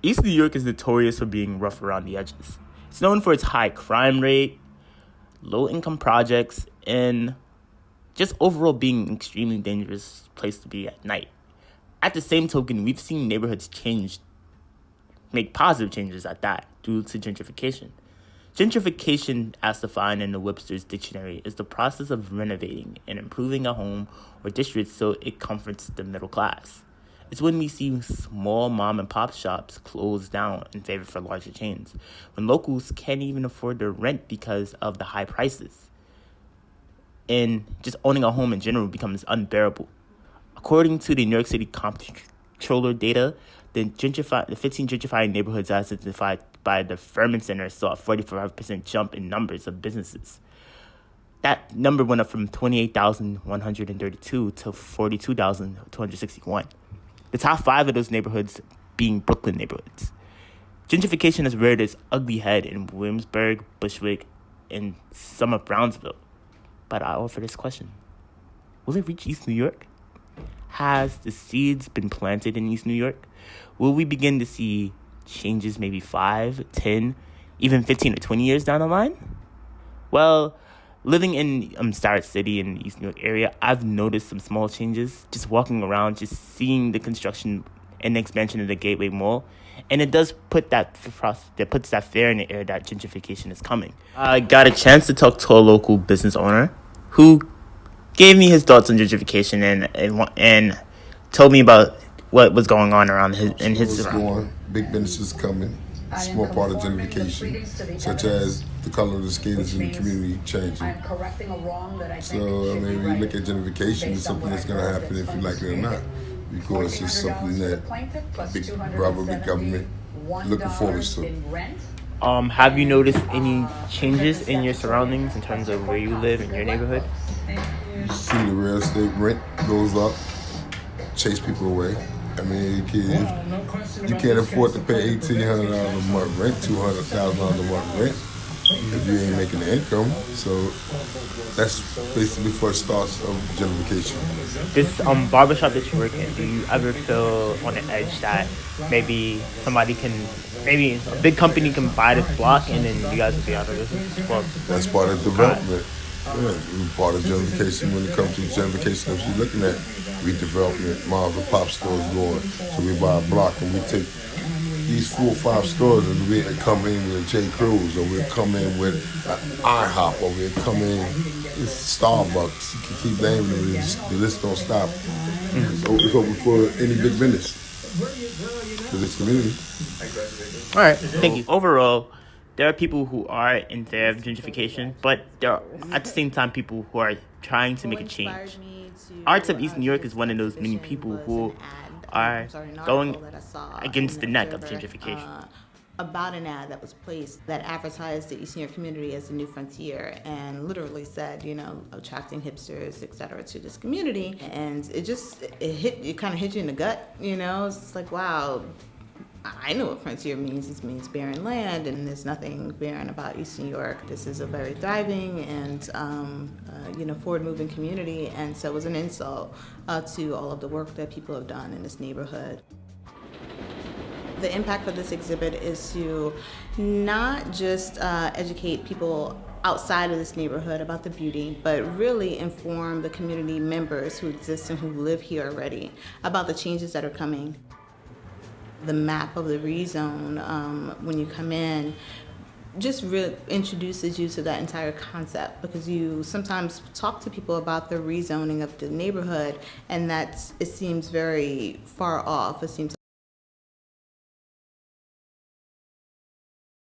East New York is notorious for being rough around the edges. It's known for its high crime rate, low-income projects, and just overall being an extremely dangerous place to be at night. At the same token, we've seen neighborhoods make positive changes at that, due to gentrification. Gentrification, as defined in the Webster's Dictionary, is the process of renovating and improving a home or district so it comforts the middle class. It's when we see small mom-and-pop shops close down in favor for larger chains, when locals can't even afford their rent because of the high prices. And just owning a home in general becomes unbearable. According to the New York City Comptroller data, the 15 gentrifying neighborhoods as identified by the Furman Center saw a 45% jump in numbers of businesses. That number went up from 28,132 to 42,261. The top 5 of those neighborhoods being Brooklyn neighborhoods. Gentrification has reared its ugly head in Williamsburg, Bushwick, and some of Brownsville. But I offer this question. Will it reach East New York? Has the seeds been planted in East New York? Will we begin to see changes maybe 5, 10, even 15 or 20 years down the line? Well, living in Starrett City in the East New York area, I've noticed some small changes. Just walking around, just seeing the construction and the expansion of the Gateway Mall. And it does puts that fear in the air that gentrification is coming. I got a chance to talk to a local business owner who gave me his thoughts on gentrification and told me about what was going on around his surroundings. Big businesses coming. A small part of gentrification, such as the color of the skins in the community changing. So, I mean, when you look at gentrification, it's something that's going to happen if you like it or not, because it's something that big government looking forward to. Have you noticed any changes in your surroundings in terms of where you live in your neighborhood? You see the real estate rent goes up, chase people away. I mean, you can't afford to pay $1,800 a month rent, $200,000 a month rent if you ain't making the income. So that's basically first starts of gentrification. This barbershop that you work in, do you ever feel on the edge that maybe maybe a big company can buy this block and then you guys will be out of business? Well, that's part of development. Yeah, part of gentrification when it comes to gentrification. If you're looking at redevelopment, mom and pop stores going, so we buy a block and we take these 4 or 5 stores and we come in with J. Crew's, or we'll come in with IHOP, or we'll come in with Starbucks. You can keep naming them, the list don't stop. It's open for any big business for this community. All right, thank you. Overall, there are people who are in favor of gentrification, but there are at the same time people who are trying to make a change. Arts of East New York is one of those many people who are going against the neck of gentrification. About an ad that was placed that advertised the East New York community as the new frontier and literally said, attracting hipsters, et cetera, to this community. And it kind of hit you in the gut, It's just like, wow. I know what frontier means. It means barren land, and there's nothing barren about East New York. This is a very thriving and forward-moving community, and so it was an insult to all of the work that people have done in this neighborhood. The impact of this exhibit is to not just educate people outside of this neighborhood about the beauty, but really inform the community members who exist and who live here already about the changes that are coming. The map of the rezone, when you come in, just really introduces you to that entire concept, because you sometimes talk to people about the rezoning of the neighborhood and it seems very far off. It seems